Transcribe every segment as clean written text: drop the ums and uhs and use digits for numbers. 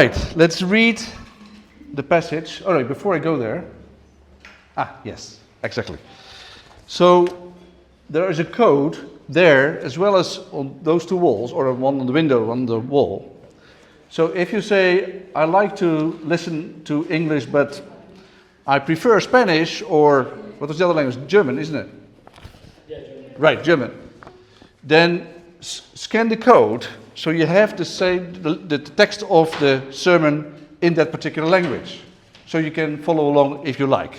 Right, let's read the passage. All right, before I go there. Yes, exactly. So there is a code there as well as on those two walls, or one on the window on the wall. So if you say, I like to listen to English, but I prefer Spanish, or what was the other language? German, isn't it? Yeah, German. Right, German. Then scan the code, so you have the text of the sermon in that particular language. So you can follow along if you like.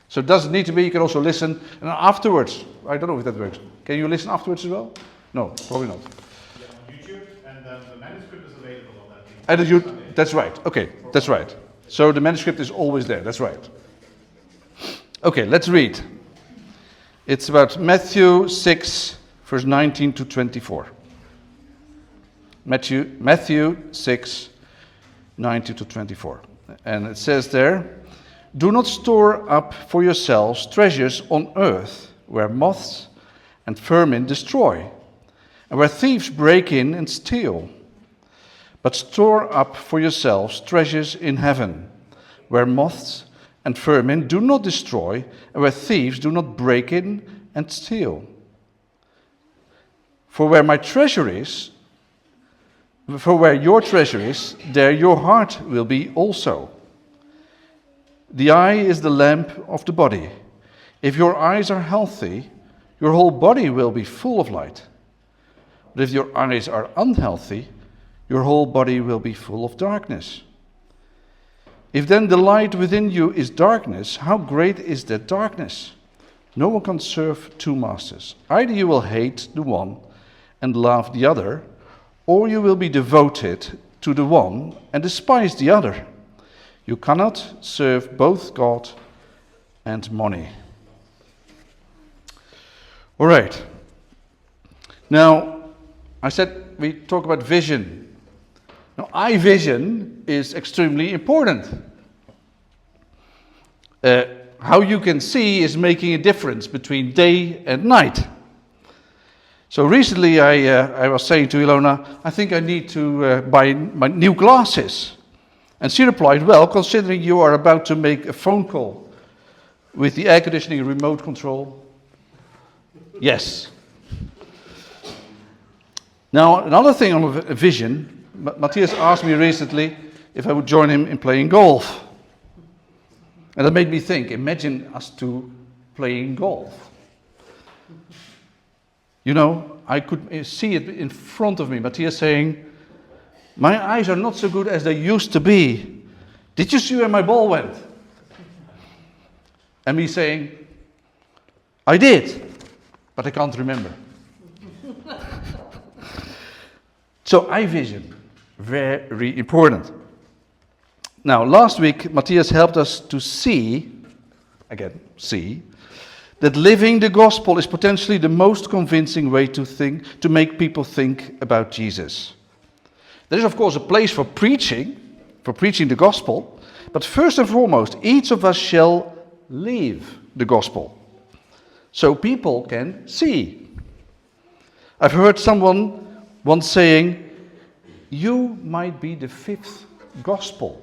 So it doesn't need to be, you can also listen, and afterwards, I don't know if that works. Can you listen afterwards as well? No, probably not. Yeah, on YouTube, and then the manuscript is available on that. That's right, okay, that's right. So the manuscript is always there, that's right. Okay, let's read. It's about Matthew 6, verse 19 to 24. Matthew 6, 19 to 24. And it says there, do not store up for yourselves treasures on earth, where moths and vermin destroy, and where thieves break in and steal. But store up for yourselves treasures in heaven, where moths and vermin do not destroy, and where thieves do not break in and steal. For where your treasure is, there your heart will be also. The eye is the lamp of the body. If your eyes are healthy, your whole body will be full of light. But if your eyes are unhealthy, your whole body will be full of darkness. If then the light within you is darkness, how great is that darkness? No one can serve two masters. Either you will hate the one and love the other, or you will be devoted to the one and despise the other. You cannot serve both God and money. All right. Now, I said we talk about vision. Now, eye vision is extremely important. How you can see is making a difference between day and night. So recently I was saying to Ilona, I think I need to buy my new glasses. And she replied, well, considering you are about to make a phone call with the air conditioning remote control, yes. Now, another thing on vision, Matthias asked me recently if I would join him in playing golf. And that made me think, imagine us two playing golf. You know, I could see it in front of me, Matthias saying, my eyes are not so good as they used to be. Did you see where my ball went? And me saying, I did, but I can't remember. So eye vision, very important. Now, last week, Matthias helped us to see that living the gospel is potentially the most convincing way to make people think about Jesus. There is, of course, a place for preaching the gospel, but first and foremost, each of us shall live the gospel, so people can see. I've heard someone once saying, you might be the fifth gospel.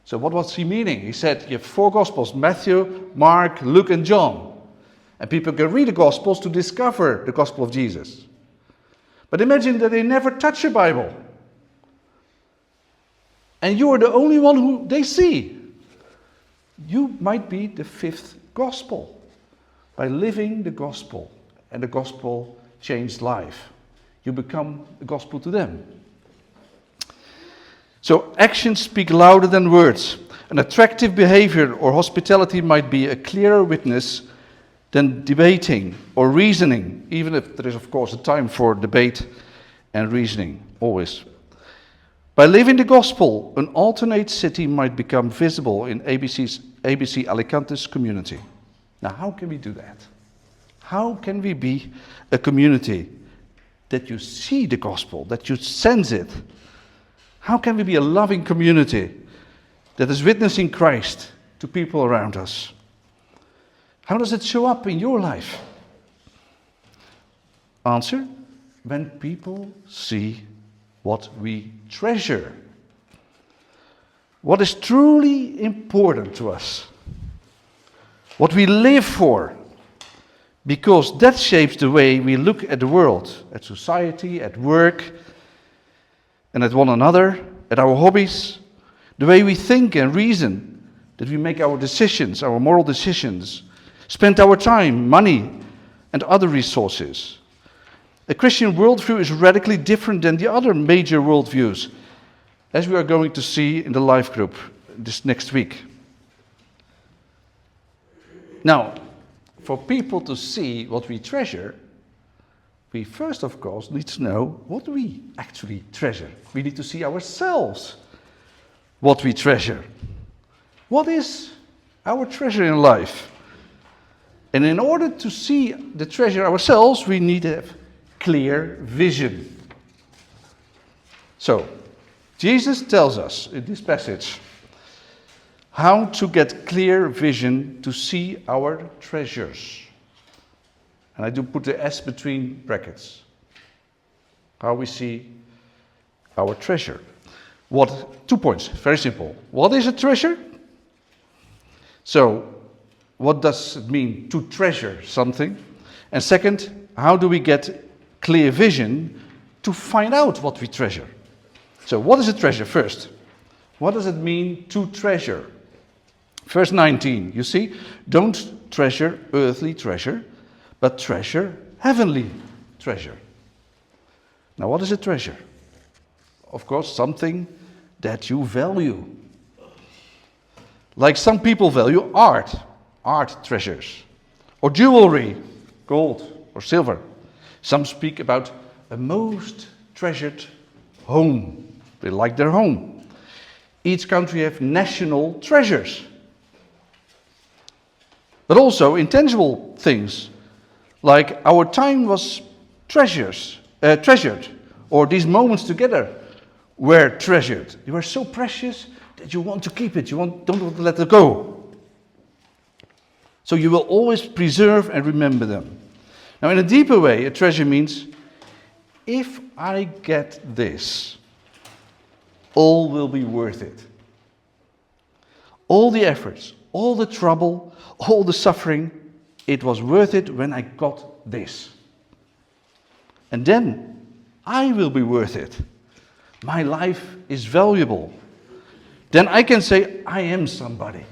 So what was he meaning? He said, you have four gospels, Matthew, Mark, Luke, and John. And people can read the gospels to discover the gospel of Jesus. But imagine that they never touch a Bible. And you are the only one who they see. You might be the fifth gospel by living the gospel. And the gospel changed life. You become the gospel to them. So actions speak louder than words. An attractive behavior or hospitality might be a clearer witness than debating or reasoning, even if there is, of course, a time for debate and reasoning, always. By living the gospel, an alternate city might become visible in ABC Alicante's community. Now, how can we do that? How can we be a community that you see the gospel, that you sense it? How can we be a loving community that is witnessing Christ to people around us? How does it show up in your life? Answer, when people see what we treasure. what is truly important to us, what we live for, because that shapes the way we look at the world, at society, at work, and at one another, at our hobbies, the way we think and reason, that we make our decisions, our moral decisions, spend our time, money, and other resources. A Christian worldview is radically different than the other major worldviews, as we are going to see in the life group this next week. Now, for people to see what we treasure, we first, of course, need to know what we actually treasure. We need to see ourselves what we treasure. What is our treasure in life? And in order to see the treasure ourselves, we need to have clear vision. So, Jesus tells us in this passage how to get clear vision to see our treasures. And I do put the S between brackets. How we see our treasure. 2 points, very simple. What is a treasure? So, what does it mean to treasure something? And second, how do we get clear vision to find out what we treasure? So, what is a treasure first? What does it mean to treasure? Verse 19, you see, don't treasure earthly treasure, but treasure heavenly treasure. Now, what is a treasure? Of course, something that you value. Like some people value art treasures, or jewelry, gold or silver. Some speak about a most treasured home. They like their home. Each country has national treasures. But also intangible things, like our time was treasured, or these moments together were treasured. They were so precious that you want to keep it, don't want to let it go. So you will always preserve and remember them. Now, in a deeper way, a treasure means, if I get this, all will be worth it. All the efforts, all the trouble, all the suffering, it was worth it when I got this. And then I will be worth it. My life is valuable. Then I can say, I am somebody.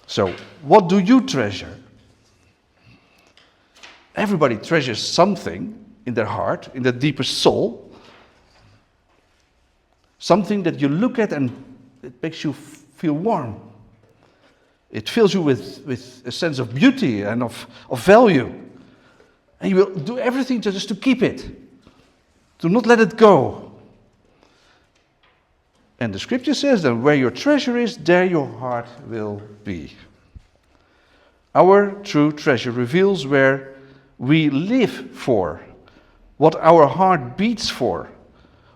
So, what do you treasure? Everybody treasures something in their heart, in their deepest soul. Something that you look at and it makes you feel warm. It fills you with a sense of beauty and of value. And you will do everything just to keep it. Do not let it go. And the scripture says that where your treasure is, there your heart will be. Our true treasure reveals where we live for, what our heart beats for,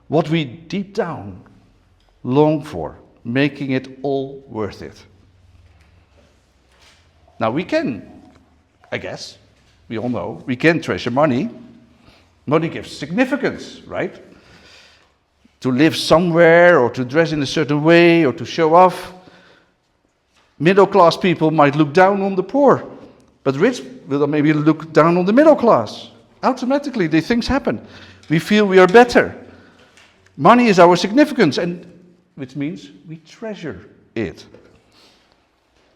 what we deep down long for, making it all worth it. Now we can, I guess, we all know, we can treasure money. Money gives significance, right? To live somewhere, or to dress in a certain way, or to show off. Middle-class people might look down on the poor, but rich will maybe look down on the middle class. Automatically, these things happen. We feel we are better. Money is our significance, and which means we treasure it.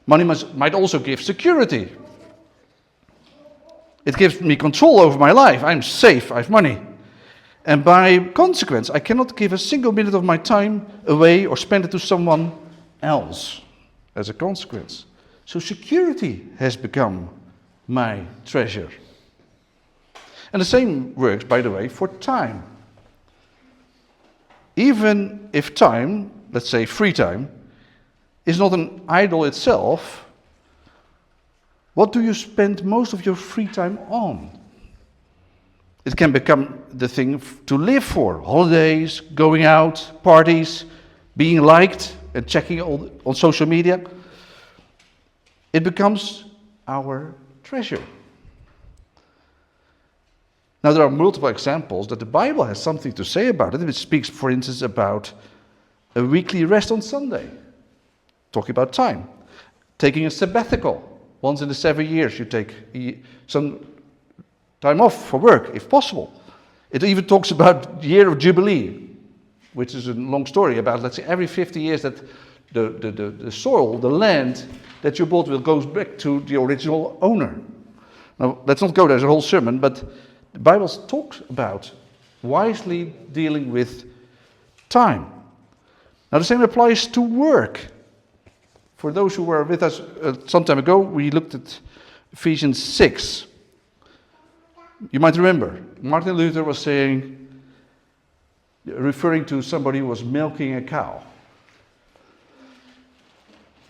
Money might also give security. It gives me control over my life. I'm safe, I have money. And by consequence, I cannot give a single minute of my time away or spend it to someone else as a consequence. So security has become my treasure. And the same works, by the way, for time. Even if time, let's say free time, is not an idol itself, what do you spend most of your free time on? It can become the thing to live for. Holidays, going out, parties, being liked and checking on social media. It becomes our treasure. Now there are multiple examples that the Bible has something to say about it. It speaks, for instance, about a weekly rest on Sunday. Talking about time. Taking a sabbatical. Once in the 7 years you take some time off for work, if possible. It even talks about year of Jubilee, which is a long story about, let's say, every 50 years that the soil, the land that you bought will go back to the original owner. Now, let's not go there, there's a whole sermon, but the Bible talks about wisely dealing with time. Now, the same applies to work. For those who were with us some time ago, we looked at Ephesians 6. You might remember, Martin Luther was saying, referring to somebody who was milking a cow.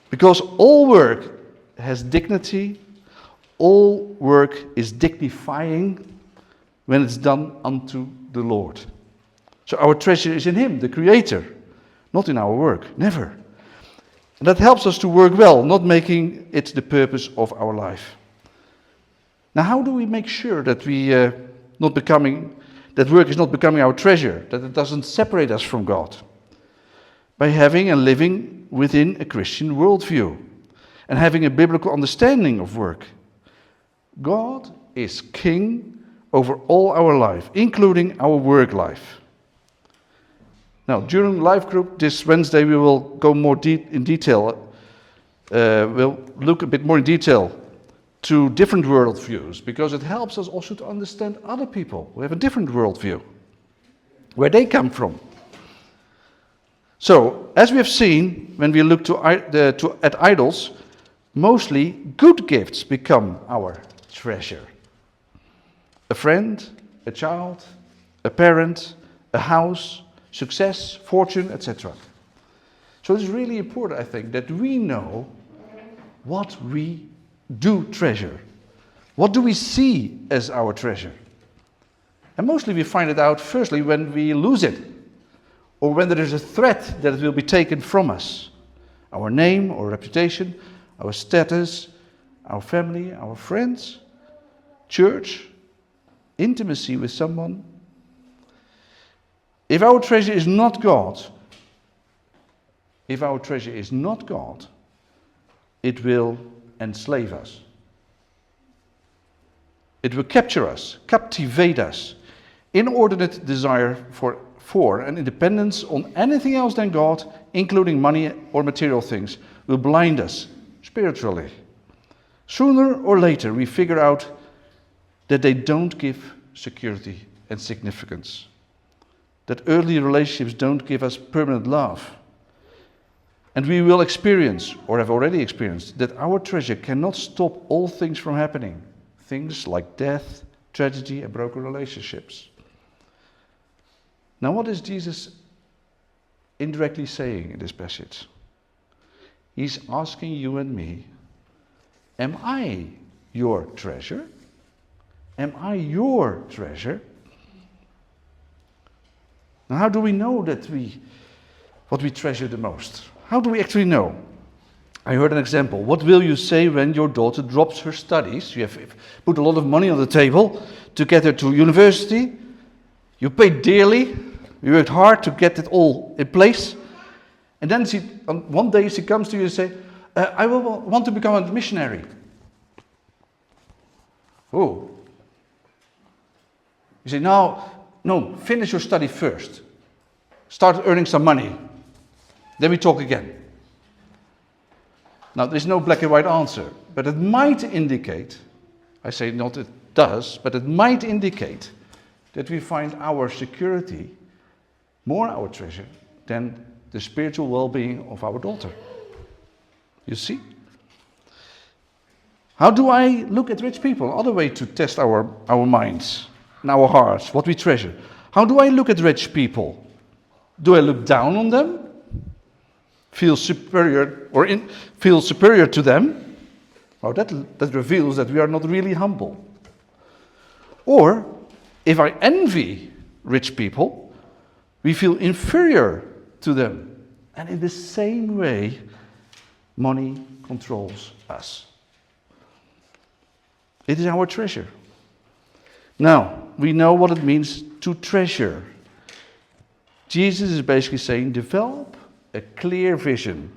Because all work has dignity, all work is dignifying when it's done unto the Lord. So our treasure is in Him, the Creator, not in our work, never. And that helps us to work well, not making it the purpose of our life. Now, how do we make sure that that work is not becoming our treasure, that it doesn't separate us from God? By having and living within a Christian worldview and having a biblical understanding of work. God is king over all our life, including our work life. Now, during life group this Wednesday, we will go more in detail. We'll look a bit more in detail to different worldviews, because it helps us also to understand other people who have a different worldview, where they come from. So, as we have seen, when we look at idols, mostly good gifts become our treasure. A friend, a child, a parent, a house, success, fortune, etc. So it's really important, I think, that we know what we do treasure. What do we see as our treasure? And mostly we find it out, firstly, when we lose it, or when there is a threat that it will be taken from us. Our name or reputation, our status, our family, our friends, church, intimacy with someone. If our treasure is not God, it will enslave us. It will capture us, captivate us. Inordinate desire for and independence on anything else than God, including money or material things, will blind us spiritually. Sooner or later, we figure out that they don't give security and significance. That early relationships don't give us permanent love. And we will experience, or have already experienced, that our treasure cannot stop all things from happening. Things like death, tragedy, and broken relationships. Now, what is Jesus indirectly saying in this passage? He's asking you and me, am I your treasure? Am I your treasure? Now, how do we know what we treasure the most? How do we actually know? I heard an example. What will you say when your daughter drops her studies? You have put a lot of money on the table to get her to university. You paid dearly. You worked hard to get it all in place. And then one day she comes to you and says, I will want to become a missionary. Oh. You say, no, finish your study first. Start earning some money. Then we talk again. Now, there's no black and white answer, but it might indicate, I say not it does, but it might indicate that we find our security more our treasure than the spiritual well-being of our daughter. You see? How do I look at rich people? Another way to test our minds and our hearts, what we treasure. How do I look at rich people? Do I look down on them? Feel superior to them? Well, that reveals that we are not really humble. Or, if I envy rich people, we feel inferior to them. And in the same way, money controls us. It is our treasure. Now, we know what it means to treasure. Jesus is basically saying, develop a clear vision,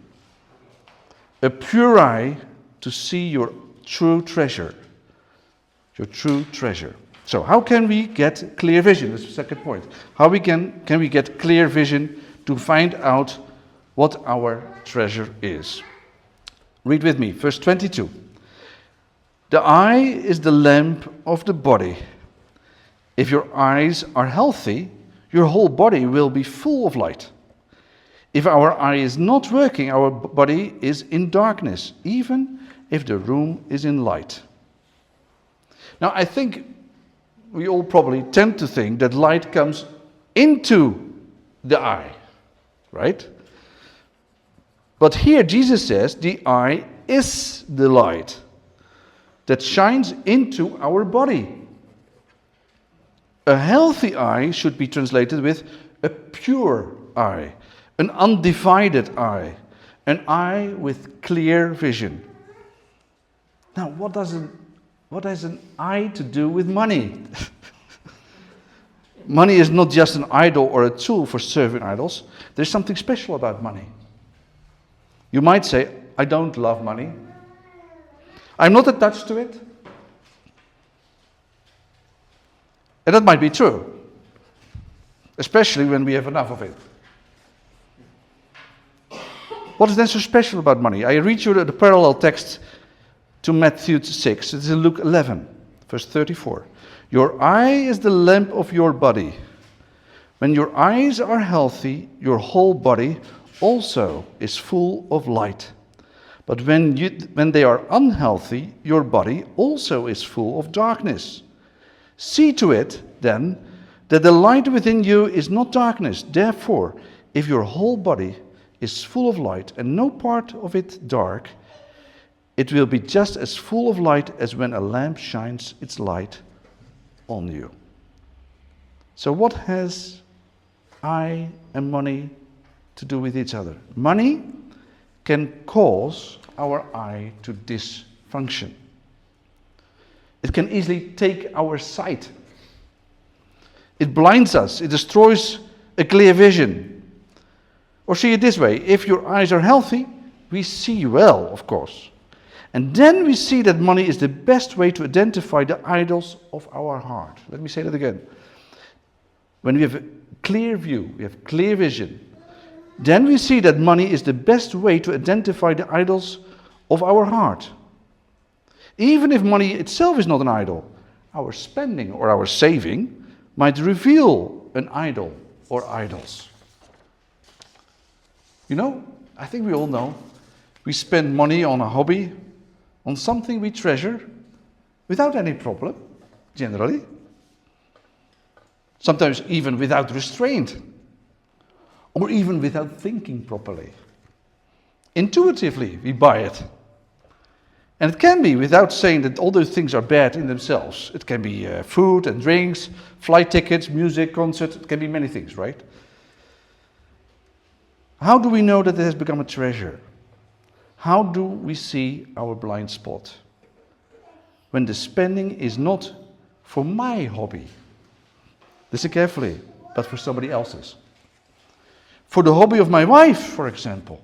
a pure eye to see your true treasure. Your true treasure. So how can we get clear vision? That's the second point. How can we get clear vision to find out what our treasure is? Read with me, verse 22. The eye is the lamp of the body. If your eyes are healthy, your whole body will be full of light. If our eye is not working, our body is in darkness, even if the room is in light. Now, I think we all probably tend to think that light comes into the eye, right? But here Jesus says the eye is the light that shines into our body. A healthy eye should be translated with a pure eye, an undivided eye, an eye with clear vision. Now, what does an eye to do with money? Money is not just an idol or a tool for serving idols. There's something special about money. You might say, I don't love money. I'm not attached to it. And that might be true, especially when we have enough of it. What is then so special about money? I read you the parallel text to Matthew 6. It's in Luke 11, verse 34. Your eye is the lamp of your body. When your eyes are healthy, your whole body also is full of light. But when they are unhealthy, your body also is full of darkness. See to it, then, that the light within you is not darkness. Therefore, if your whole body is full of light and no part of it dark, it will be just as full of light as when a lamp shines its light on you. So what has eye and money to do with each other? Money can cause our eye to dysfunction. It can easily take our sight. It blinds us. It destroys a clear vision. Or see it this way, if your eyes are healthy, we see well, of course. And then we see that money is the best way to identify the idols of our heart. Let me say that again. When we have a clear view, we have clear vision, then we see that money is the best way to identify the idols of our heart. Even if money itself is not an idol, our spending or our saving might reveal an idol or idols. You know, I think we all know, we spend money on a hobby, on something we treasure, without any problem, generally. Sometimes even without restraint, or even without thinking properly. Intuitively, we buy it. And it can be without saying that all those things are bad in themselves. It can be food and drinks, flight tickets, music, concerts, it can be many things, right? How do we know that it has become a treasure? How do we see our blind spot? When the spending is not for my hobby. Listen carefully, but for somebody else's. For the hobby of my wife, for example.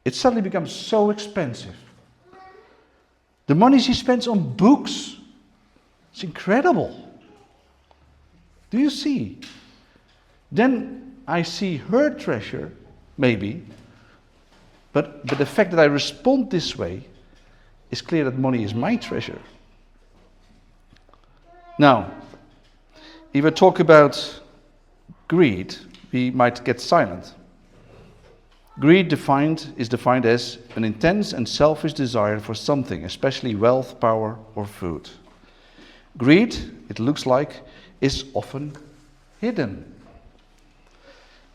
It suddenly becomes so expensive. The money she spends on books, it's incredible. Do you see? Then I see her treasure, maybe, but the fact that I respond this way is clear that money is my treasure. Now, if I talk about greed, we might get silent. Greed is defined as an intense and selfish desire for something, especially wealth, power, or food. Greed, it looks like, is often hidden.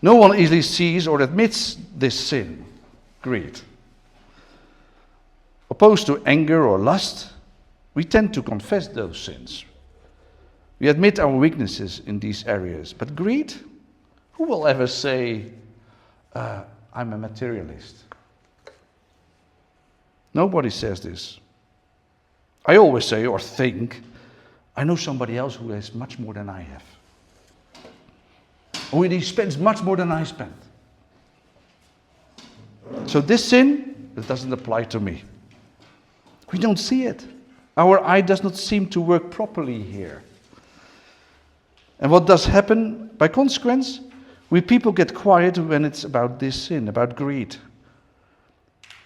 No one easily sees or admits this sin, greed. Opposed to anger or lust, we tend to confess those sins. We admit our weaknesses in these areas. But greed, who will ever say, I'm a materialist? Nobody says this. I always say or think, I know somebody else who has much more than I have. Or he spends much more than I spend. So this sin, it doesn't apply to me. We don't see it. Our eye does not seem to work properly here. And what does happen by consequence? We people get quiet when it's about this sin, about greed.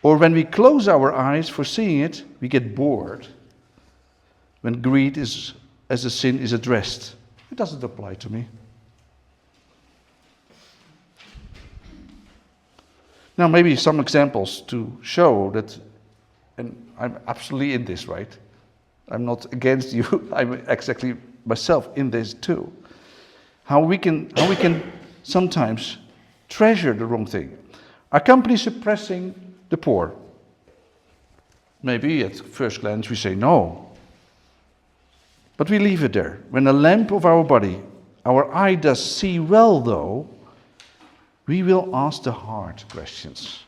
Or when we close our eyes for seeing it, we get bored when greed is, as a sin is addressed. It doesn't apply to me. Now, maybe some examples to show that, and I'm absolutely in this, right? I'm not against you, I'm exactly myself in this too. How we can sometimes treasure the wrong thing. Are companies suppressing the poor? Maybe at first glance we say no. But we leave it there. When the lamp of our body, our eye does see well though, we will ask the hard questions.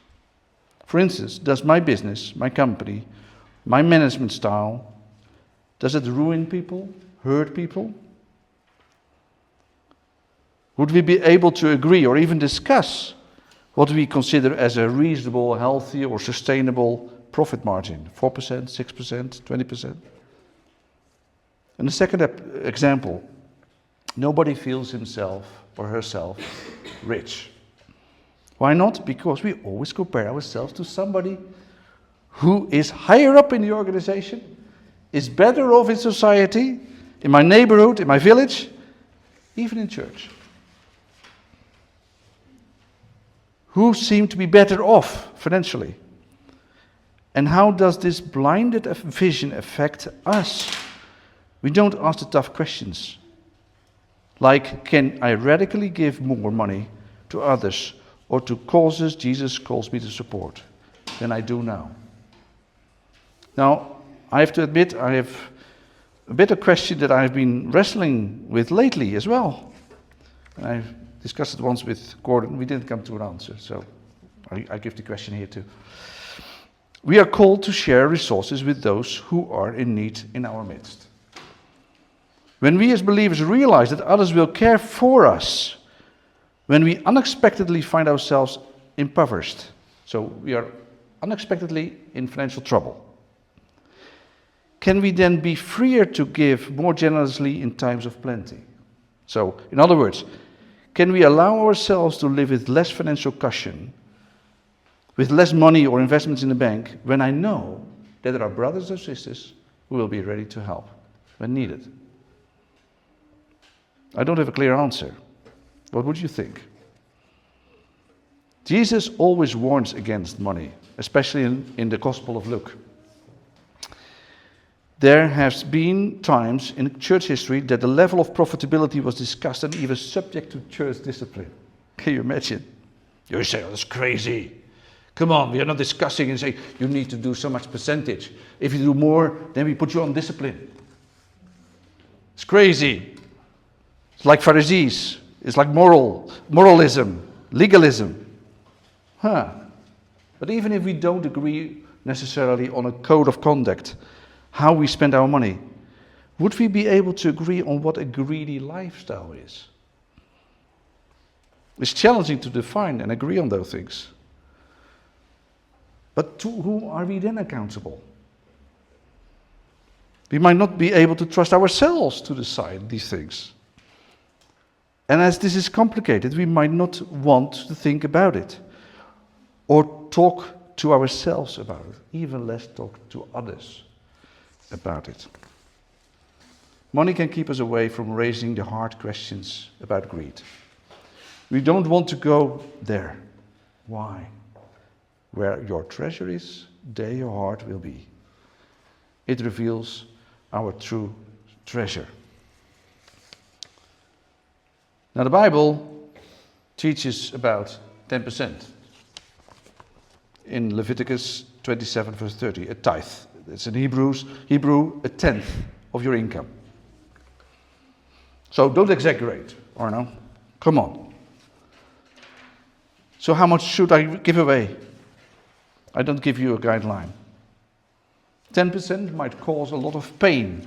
For instance, does my business, my company, my management style, does it ruin people, hurt people? Would we be able to agree or even discuss what we consider as a reasonable, healthy or sustainable profit margin? 4%, 6%, 20%? And the second example, nobody feels himself or herself rich. Why not? Because we always compare ourselves to somebody who is higher up in the organization, is better off in society, in my neighborhood, in my village, even in church. Who seem to be better off financially? And how does this blinded vision affect us? We don't ask the tough questions. Like, can I radically give more money to others or to causes Jesus calls me to support than I do now? Now, I have to admit, I have a bit of question that I've been wrestling with lately as well. And I've discussed it once with Gordon. We didn't come to an answer, so I give the question here too. We are called to share resources with those who are in need in our midst. When we as believers realize that others will care for us, when we unexpectedly find ourselves impoverished, so we are unexpectedly in financial trouble, can we then be freer to give more generously in times of plenty? So, in other words, can we allow ourselves to live with less financial cushion, with less money or investments in the bank, when I know that there are brothers or sisters who will be ready to help when needed? I don't have a clear answer. What would you think? Jesus always warns against money, especially in the Gospel of Luke. There has been times in church history that the level of profitability was discussed and even subject to church discipline. Can you imagine? You say, oh, that's crazy. Come on, we are not discussing and say, you need to do so much percentage. If you do more, then we put you on discipline. It's crazy. It's like Pharisees. It's like moralism, legalism. But even if we don't agree necessarily on a code of conduct, how we spend our money, would we be able to agree on what a greedy lifestyle is? It's challenging to define and agree on those things. But to whom are we then accountable? We might not be able to trust ourselves to decide these things. And as this is complicated, we might not want to think about it or talk to ourselves about it, even less talk to others about it. Money can keep us away from raising the hard questions about greed. We don't want to go there. Why? Where your treasure is, there your heart will be. It reveals our true treasure. Now the Bible teaches about 10%. In Leviticus 27 verse 30, a tithe. It's in Hebrew, a tenth of your income. So don't exaggerate, Arno. Come on. So how much should I give away? I don't give you a guideline. 10% might cause a lot of pain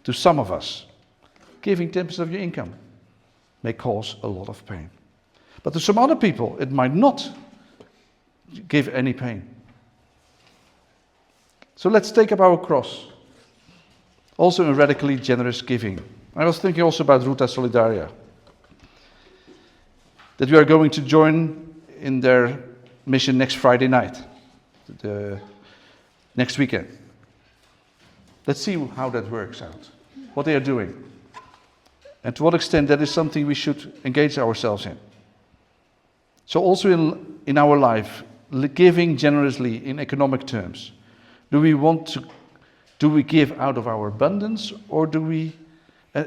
to some of us. Giving 10% of your income may cause a lot of pain. But to some other people, it might not give any pain. So let's take up our cross. Also in radically generous giving. I was thinking also about Ruta Solidaria. That we are going to join in their mission next Friday night. Next weekend. Let's see how that works out. What they are doing. And to what extent that is something we should engage ourselves in. So also in our life, giving generously in economic terms. Do we give out of our abundance, or do we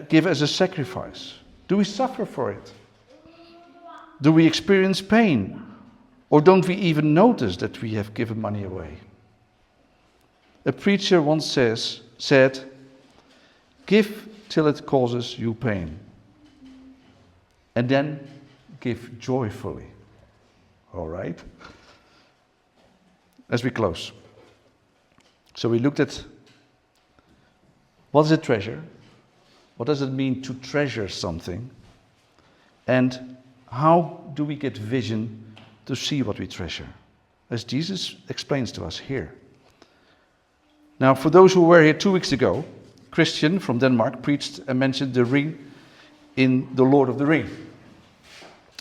give as a sacrifice? Do we suffer for it? Do we experience pain? Or don't we even notice that we have given money away? A preacher once said, give till it causes you pain. And then give joyfully. All right? As we close. So we looked at what is a treasure? What does it mean to treasure something? And how do we get vision to see what we treasure? As Jesus explains to us here. Now, for those who were here 2 weeks ago, Christian from Denmark preached and mentioned the ring in The Lord of the Ring.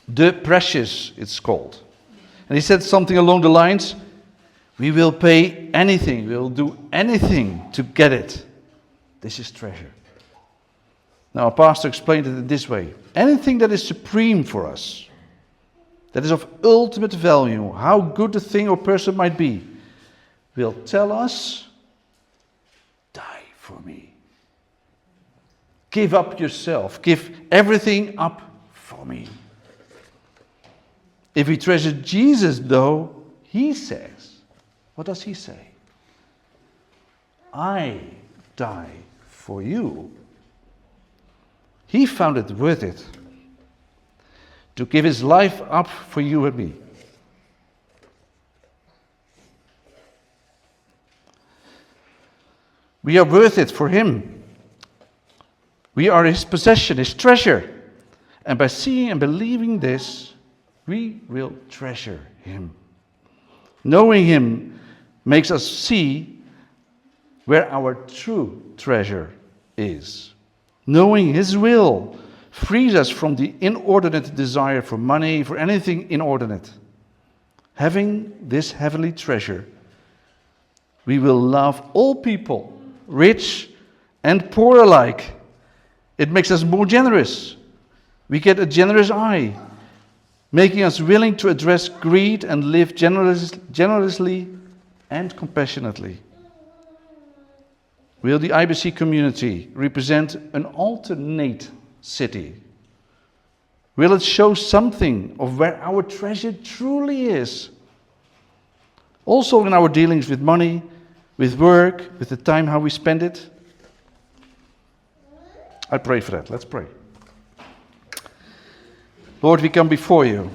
The Precious, it's called. And he said something along the lines, we will pay anything, we will do anything to get it. This is treasure. Now, a pastor explained it in this way. Anything that is supreme for us, that is of ultimate value, how good a thing or person might be, will tell us, die for me. Give up yourself. Give everything up for me. If we treasure Jesus, though, he says, what does he say? I die for you. He found it worth it to give his life up for you and me. We are worth it for him. We are his possession, his treasure. And by seeing and believing this, we will treasure him. Knowing him makes us see where our true treasure is. Knowing his will frees us from the inordinate desire for money, for anything inordinate. Having this heavenly treasure, we will love all people, rich and poor alike. It makes us more generous. We get a generous eye, making us willing to address greed and live generously and compassionately. Will the IBC community represent an alternate city? Will it show something of where our treasure truly is? Also in our dealings with money, with work, with the time, how we spend it? I pray for that. Let's pray. Lord, we come before you.